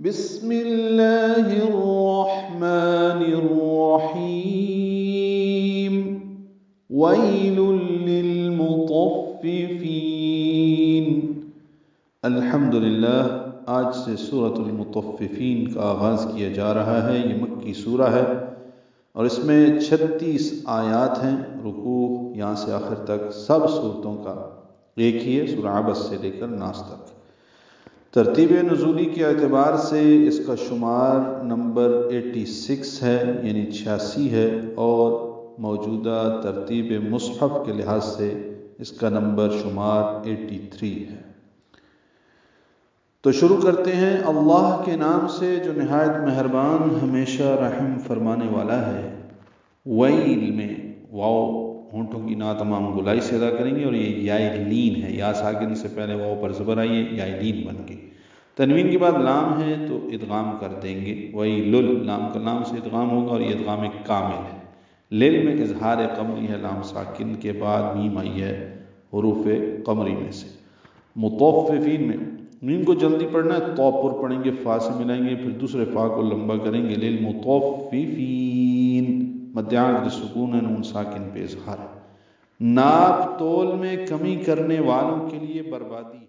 بسم اللہ الرحمن الرحیم ویل للمطففین۔ الحمدللہ، آج سے سورۃ المطففین کا آغاز کیا جا رہا ہے۔ یہ مکی سورہ ہے اور اس میں 36 آیات ہیں۔ رکوع یہاں سے آخر تک سب سورتوں کا ایک ہی ہے، سورہ عبس سے لے کر ناس تک۔ ترتیب نزولی کے اعتبار سے اس کا شمار نمبر 86 ہے، یعنی 86 ہے، اور موجودہ ترتیب مصحف کے لحاظ سے اس کا نمبر شمار 83 ہے۔ تو شروع کرتے ہیں اللہ کے نام سے جو نہایت مہربان ہمیشہ رحم فرمانے والا ہے۔ ویل میں واو ہونٹوں کی نا تمام گولائی سے ادا کریں گے، اور یہ یائے لین ہے، یا ساکن سے پہلے واو پر زبر آئی ہے، یائے لین بن گئی۔ تنوین کے بعد لام ہے تو ادغام کر دیں گے، ویل، لام کا لام سے ادغام ہوگا اور یہ ادغام کامل ہے۔ لل میں اظہار قمری ہے، لام ساکن کے بعد میم آئی ہے حروف قمری میں سے۔ مطففین میں میم کو جلدی پڑھنا ہے، تو پر پڑھیں گے، فا سے ملائیں گے، پھر دوسرے فا کو لمبا کریں گے۔ للمطففین، مد عقد سکون ہے، نون ساکن پہ اظہار ہے۔ ناپ تول میں کمی کرنے والوں کے لیے بربادی۔